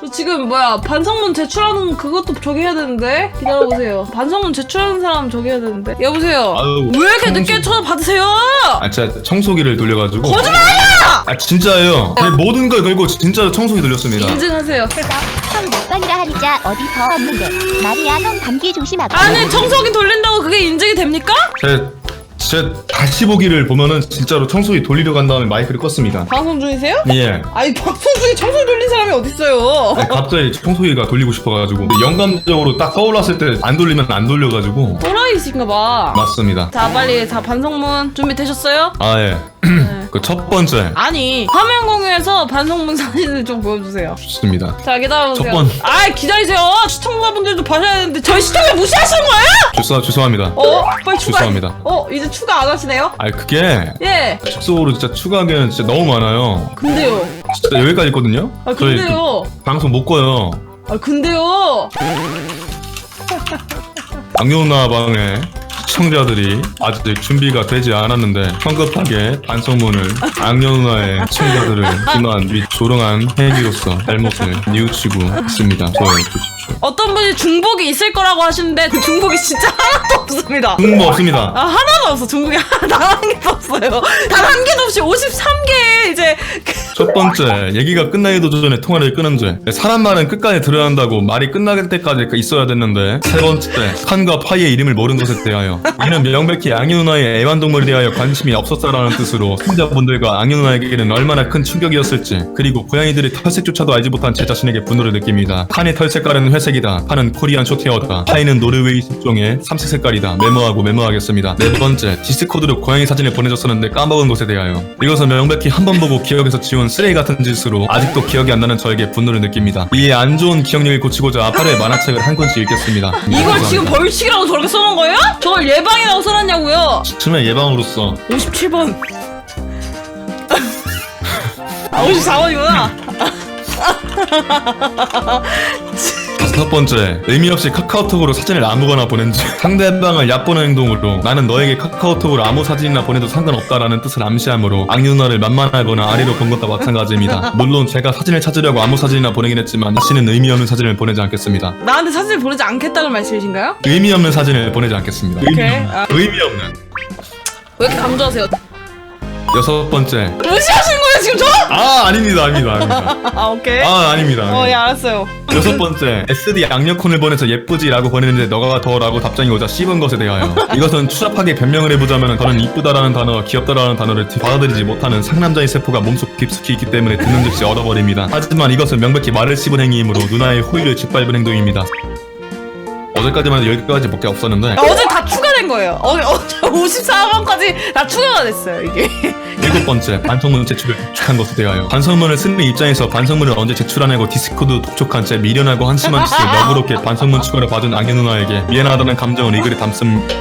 저 지금 뭐야 반성문 제출하는 그것도 저기 해야 되는데 기다려보세요. 반성문 제출하는 사람 저기 해야 되는데. 여보세요. 아유, 왜 이렇게 늦게 전화 받으세요? 아 진짜 청소기를 돌려가지고. 거짓말이야! 아 진짜예요. 모든 걸 걸고 진짜로 청소기 돌렸습니다. 인증하세요. 형 몇 번이라 하리자 어디 더 없는데. 말이야 형 감기 조심하고. 아니 청소기 돌린다고 그게 인증이 됩니까? 제 다시 보기를 보면은 진짜로 청소기 돌리려 간 다음에 마이크를 껐습니다. 방송 중이세요? 예. 아니 방송 중에 청소기 돌린 사람이 어딨어요? 아니, 갑자기 청소기가 돌리고 싶어가지고 영감적으로 딱 떠올랐을 때 안 돌리면 안 돌려가지고. 또라이신가봐. 맞습니다. 자 빨리 자 반성문 준비되셨어요? 아 예. 네. 그 첫 번째 아니 화면 공유해서 반성문 사진을 좀 보여주세요. 좋습니다. 자 기다려보세요. 첫 번. 아 기다리세요. 시청자분들도 봐셔야 되는데 저희 시청자 무시하시는 거예요? 죄송합니다. 빨리 추가. 죄송합니다. 이제 추가 안 하시네요? 아니 그게 예. 축소로 진짜 추가하기에는 진짜 너무 많아요. 근데요. 진짜 여기까지 있거든요. 아 저희 근데요. 방송 못 꺼요. 아 근데요. 악녀나 방에 시청자들이 아직 준비가 되지 않았는데 성급하게 반성문을 악녀 누나의 시청자들을 비난 및 조롱한 행위로서 잘못을 뉘우치고 있습니다. 저에 주십시오. 어떤 분이 중복이 있을 거라고 하시는데 그 중복이 진짜 하나도 없습니다. 뭐 없습니다. 아 하나도 없어. 중복이 단 한 개도 없어요. 단 한 개도 없이 53개 이제 첫 번째, 얘기가 끝나기도 전에 통화를 끊은 죄. 사람 말은 끝까지 들어야 한다고 말이 끝날 때까지 있어야 됐는데. 세 번째, 칸과 파이의 이름을 모르는 것에 대하여. 이는 명백히 악녀 누나의 애완동물에 대하여 관심이 없었다라는 뜻으로 시청자분들과 악녀 누나에게는 얼마나 큰 충격이었을지, 그리고 고양이들의 털색조차도 알지 못한 제 자신에게 분노를 느낍니다. 칸의 털 색깔은 회색이다. 파는 코리안 쇼테어다. 파이는 노르웨이 식종의 삼색 색깔이다. 메모하겠습니다. 네 번째, 디스코드로 고양이 사진을 보내줬었는데 까먹은 것에 대하여. 이것은 명백히 한 번 보고 기억에서 지운 쓰레기 같은 짓으로 아직도 기억이 안 나는 저에게 분노를 느낍니다. 이 안 좋은 기억력을 고치고자 하루에 만화책을 한 권씩 읽겠습니다. 이걸 지금 벌칙이라고 저렇게 써놓은 거예요? 저걸 예방이라고 써놨냐고요? 처음에 예방으로서 57번. 아 54번이구나. 다섯 번째, 의미 없이 카카오톡으로 사진을 아무거나 보낸 지 상대방을 얕보는 행동으로 나는 너에게 카카오톡으로 아무 사진이나 보내도 상관없다라는 뜻을 암시하므로 악녀 누나를 만만하거나 아래로 본 것과 마찬가지입니다. 물론 제가 사진을 찾으려고 아무 사진이나 보내긴 했지만 다시는 의미 없는 사진을 보내지 않겠습니다. 나한테 사진을 보내지 않겠다는 말씀이신가요? 의미 없는 사진을 보내지 않겠습니다. 오케이. 의미 없는. 왜 이렇게 감조하세요? 여섯 번째. 무시하시는 거예요 지금 저? 아닙니다. 아 오케이. 아닙니다. 예 알았어요. 여섯 번째, SD 악녀콘을 보내서 예쁘지라고 보냈는데 너가 더라고 답장이 오자 씹은 것에 대하여. 이것은 추잡하게 변명을 해보자면 저는 이쁘다라는 단어, 귀엽다라는 단어를 받아들이지 못하는 상남자의 세포가 몸속 깊숙이 있기 때문에 듣는 즉시 얻어버립니다. 하지만 이것은 명백히 말을 씹은 행위이므로 누나의 호의를 짓밟은 행동입니다. 어제까지만 해도 10가지밖에 없었는데 어제 다 추가된 거예요. 어제 54번까지 다 추가가 됐어요 이게. 일곱 번째, 반성문 제출을 독촉한 것에 대하여. 반성문을 쓰는 입장에서 반성문을 언제 제출하냐고 디스코드 독촉한 채 미련하고 한심한 짓을 너그럽게 반성문 추가를 받은 악녀 누나에게 미안하다는 감정을 이 글에 담습니다.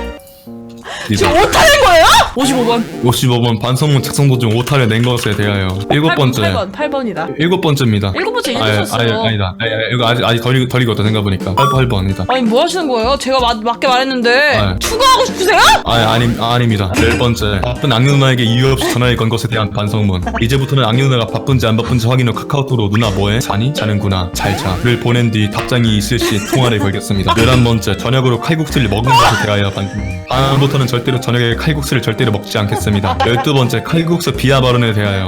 지금 오타낸 거예요? 55번. 55번, 반성문 작성 도중 오타를 낸 것에 대하여. 일곱 번째. 8번이다. 일곱 번째입니다. 일곱 번째 읽으셨어요. 아니다. 이거 아직 덜 익었다 생각해보니까. 8번이다. 아니 뭐 하시는 거예요? 제가 맞게 말했는데 아, 추가하고 싶으세요? 아닙니다. 열 번째, 바쁜 악녀 누나에게 이유 없이 전화를 건 것에 대한 반성문. 이제부터는 악녀 누나가 바쁜지 안 바쁜지 확인 후 카카오톡으로 누나 뭐해? 자니? 자는구나. 잘 자를 보낸 뒤 답장이 있을 시 통화를 걸겠습니다. 11번째, 저녁으로 칼국수를 먹은 것에 대하여 반성문. 다음부터는 절대로 저녁에 칼국수를 절대로 먹지 않겠습니다. 12번째, 칼국수 비하 발언에 대하여.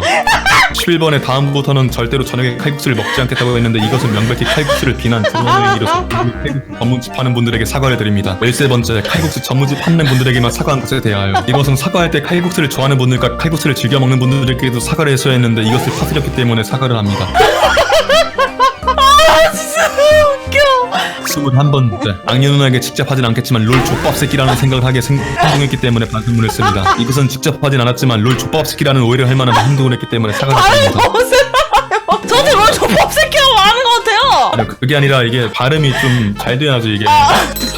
11번에 다음부터는 절대로 저녁에 칼국수를 먹지 않겠다고 했는데 이것은 명백히 칼국수를 비난 조롱의 의미로서 칼국수 전문집 하는 분들에게 사과를 드립니다. 13번째, 칼국수 전문집 하는 분들에게만 사과한 것에 대하여. 이것은 사과할 때 칼국수를 좋아하는 분들과 칼국수를 즐겨 먹는 분들에게도 사과를 했어야 했는데 이것을 퍼뜨렸기 때문에 사과를 합니다. 아 진짜 웃겨. 21번째, 악녀 누나에게 직접 하진 않겠지만 롤 족밥새끼라는 생각을 하게 행동했기 때문에 반성문을 씁니다. 이것은 직접 하진 않았지만 롤 족밥새끼라는 오해를 할 만한 행동을 했기 때문에 사과를 합니다. 저한테 뭘 족밥새끼라고 하는 것 같아요. 아니, 그게 아니라 이게 발음이 좀 잘 돼야지 이게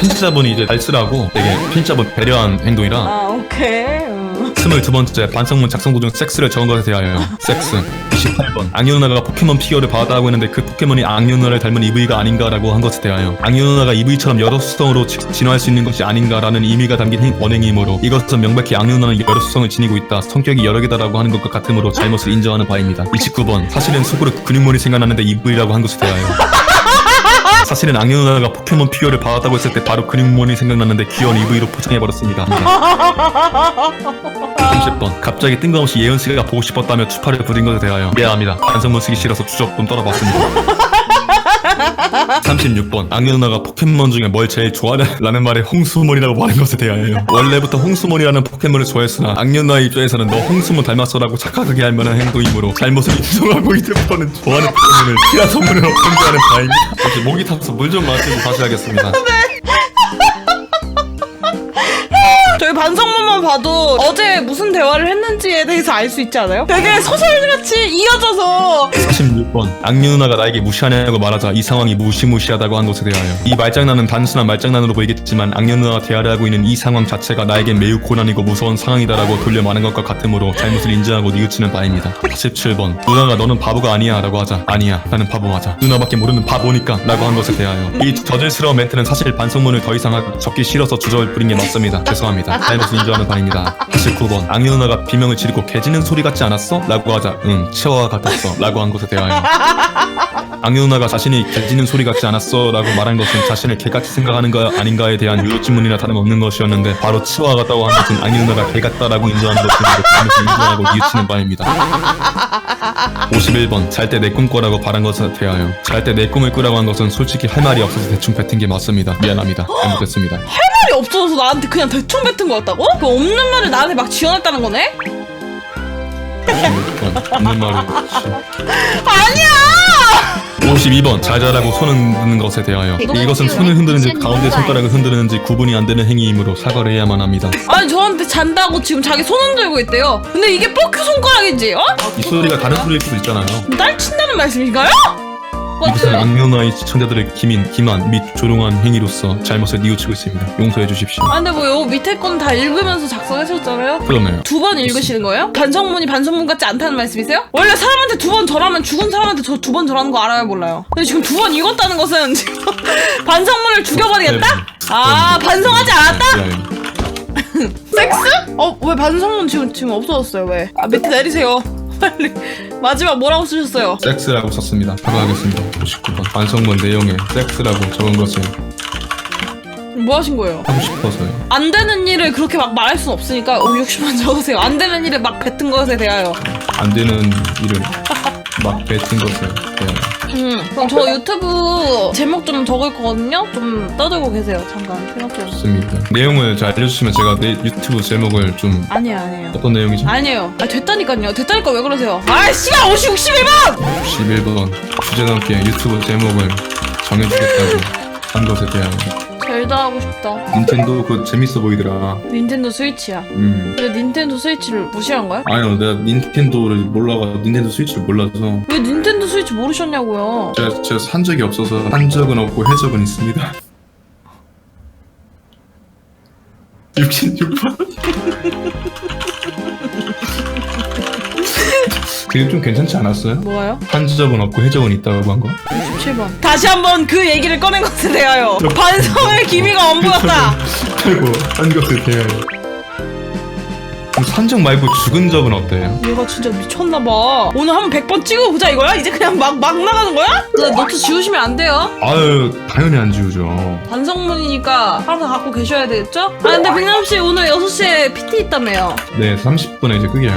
편집자분이 이제 잘 쓰라고 되게 편집자분 배려한 행동이라. 아 오케이. 22번째 반성문 작성 도중 섹스를 적은 것에 대하여 섹스. 28번 악녀 누나가 포켓몬 피규어를 받았다고 했는데 그 포켓몬이 악녀 누나를 닮은 EV가 아닌가라고 한 것에 대하여 악녀 누나가 EV처럼 여러 수성으로 진화할 수 있는 것이 아닌가라는 의미가 담긴 언행이므로 이것은 명백히 악녀 누나는 여러 수성을 지니고 있다, 성격이 여러 개다라고 하는 것과 같으므로 잘못을 인정하는 바입니다. 29번 사실은 속으로 근육머리 생각나는데 EV라고 한 것에 대하여 사실은 악녀 누나가 포켓몬 피규어를 받았다고 했을 때 바로 근육머리 생각났는데 귀여운 EV로 포장해버렸습니다. 30번 갑자기 뜬금없이 예은씨가 보고 싶었다며 추파를 부린 것에 대하여 미안합니다. 반성문 쓰기 싫어서 주접 좀 떨어봤습니다. 36번 악녀 누나가 포켓몬 중에 뭘 제일 좋아하냐 라는 말에 홍수몬이라고 말한 것에 대하여 원래부터 홍수몬이라는 포켓몬을 좋아했으나 악녀 누나의 입장에서는 너 홍수몬 닮았어라고 착각하게 할 만한 행동이므로 잘못을 인정하고 이제부터는 좋아하는 포켓몬을 키라 선물을 없던지하는 바입니다. 혹시 목이 타서 물 좀 마시고 다시 하겠습니다. 저희 반성문만 봐도 어제 무슨 대화를 했는지에 대해서 알 수 있지 않아요? 되게 소설같이 이어져서. 46번 악녀 누나가 나에게 무시하냐고 말하자 이 상황이 무시무시하다고 한 것에 대하여 이 말장난은 단순한 말장난으로 보이겠지만 악녀 누나가 대화를 하고 있는 이 상황 자체가 나에겐 매우 고난이고 무서운 상황이다라고 돌려 말한 것과 같으므로 잘못을 인정하고 뉘우치는 바입니다. 47번 누나가 너는 바보가 아니야 라고 하자 아니야 나는 바보 맞아 누나밖에 모르는 바보니까 라고 한 것에 대하여 이 저질스러운 멘트는 사실 반성문을 더 이상 적기 싫어서 주저를 부린 게 맞습니다. 죄송합니다. 잘못을 인정하는 바입니다. 49번 악녀 누나가 비명을 지르고 개 짖는 소리 같지 않았어? 라고 하자 응 치와와 같았어 라고 한 것에 대하여 악녀 누나가 자신이 개 짖는 소리 같지 않았어 라고 말한 것은 자신을 개같이 생각하는 거 아닌가에 대한 유효질문이나 다름없는 것이었는데 바로 치와 같다고 한 것은 악녀 누나가 개 같다라고 인정하는 것으로 잘못을 인정하고 뉘우치는 바입니다. 51번 잘 때 내 꿈 꿔라고 말한 것에 대하여 잘 때 내 꿈을 꾸라고 한 것은 솔직히 할 말이 없어서 대충 뱉은 게 맞습니다. 미안합니다. 잘못했습니다. 말이 없어서 나한테 그냥 대충 뱉은 거였다고? 그 없는 말을 나한테 막 지어냈다는 거네? 56번 없는 말을 아니야! 52번 잘 자라고 손을 흔드는 것에 대하여 이것은 손을 흔드는지 가운데 손가락을 흔드는지 구분이 안 되는 행위이므로 사과를 해야만 합니다. 아니 저한테 잔다고 지금 자기 손 흔들고 있대요. 근데 이게 뻑큐 손가락이지, 어? 이 소리가 다른 소리일 수도 있잖아요. 딸 친다는 말씀인가요? 이것은 악녀 누나의 시청자들의 기만 및 조롱한 행위로서 잘못을 뉘우치고 있습니다. 용서해 주십시오. 아 근데 뭐 요 밑에 건 다 읽으면서 작성하셨잖아요? 그러네요. 두 번 읽으시는 거예요? 반성문이 반성문 같지 않다는 말씀이세요? 원래 사람한테 두 번 절하면 죽은 사람한테 저 두 번 절하는 거 알아요 몰라요? 근데 지금 두 번 읽었다는 것은 지금 반성문을 죽여버리겠다? 아 반성하지 않았다? 섹스? 왜 반성문 지금 없어졌어요 왜? 아 밑에 내리세요 빨리. 마지막 뭐라고 쓰셨어요? 섹스라고 썼습니다. 사과하겠습니다. 59번 반성문 내용에 섹스라고 적은 것을 뭐 하신 거예요? 하고 싶어서요. 안 되는 일을 그렇게 막 말할 순 없으니까 60번 적으세요. 안 되는 일을 막 뱉은 것에 대하여. 안 되는 일을 막 뱉은 것에 대하여. 그럼 저 유튜브 제목 좀 적을 거거든요? 좀 떠들고 계세요. 잠깐 생각해보세요. 좋습니다. 내용을 잘 알려주시면 제가 내 유튜브 제목을 좀 아니에요. 어떤 내용이죠? 아니에요. 아 됐다니까요. 됐다니까 왜 그러세요? 아 씨발 61번! 61번 주제 넘게 유튜브 제목을 정해주겠다고 한 것에 대하여. 젤다 하고 싶다. 닌텐도 그거 재밌어 보이더라. 닌텐도 스위치야. 근데 닌텐도 스위치를 무시한 거야? 아니요 내가 닌텐도를 몰라가 닌텐도 스위치를 몰라서 왜 닌텐도 스위치 모르셨냐고요? 제가 산 적이 없어서 한 적은 없고 해 적은 있습니다. 66번 그게 좀 괜찮지 않았어요? 뭐가요? 한 적은 없고 해 적은 있다고 한 거? 67번. 다시 한번 그 얘기를 꺼낸 것에 대하여 반성의 기미가 엇보였다. 아이고 한 것에 대하여. 그럼 산 적 말고 죽은 적은 어때요? 얘가 진짜 미쳤나봐. 오늘 한번 100번 찍어보자 이거야? 이제 그냥 막 나가는 거야? 네, 노트 지우시면 안 돼요. 아유 당연히 안 지우죠. 반성문이니까 항상 갖고 계셔야 되겠죠? 아 근데 백남씨 오늘 6시에 PT 있다며요. 네 30분에 이제 끄게요.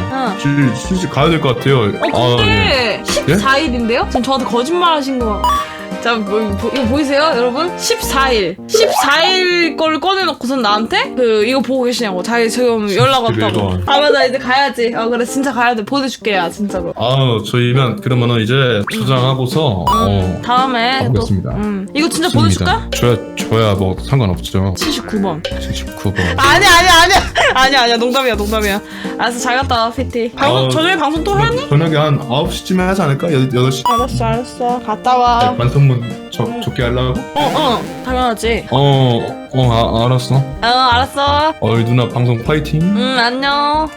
응. 슬슬 가야 될 것 같아요. 근데 14일인데요? 지금 저한테 거짓말 하신 거. 자, 이거 보이세요, 여러분? 14일 거를 꺼내놓고선 나한테 이거 보고 계시냐고. 자기 지금 연락 왔다고. 아 맞아, 이제 가야지. 그래 진짜 가야 돼. 보내줄게, 야 진짜로. 저희면 그러면은 이제 초장하고서 다음에 가보겠습니다. 또 이거 진짜 좋습니다. 보내줄까? 줘야 뭐 상관없죠. 79번. 79번. 아니야. 농담이야. 알았어, 잘 갔다 와, PT. 저녁에 방송 또 하니? 저녁에 한 9시쯤에 하지 않을까? 8시. 알았어. 갔다 와. 반성문 적게 하려고? 당연하지. 알았어. 알았어. 누나 방송 파이팅. 안녕.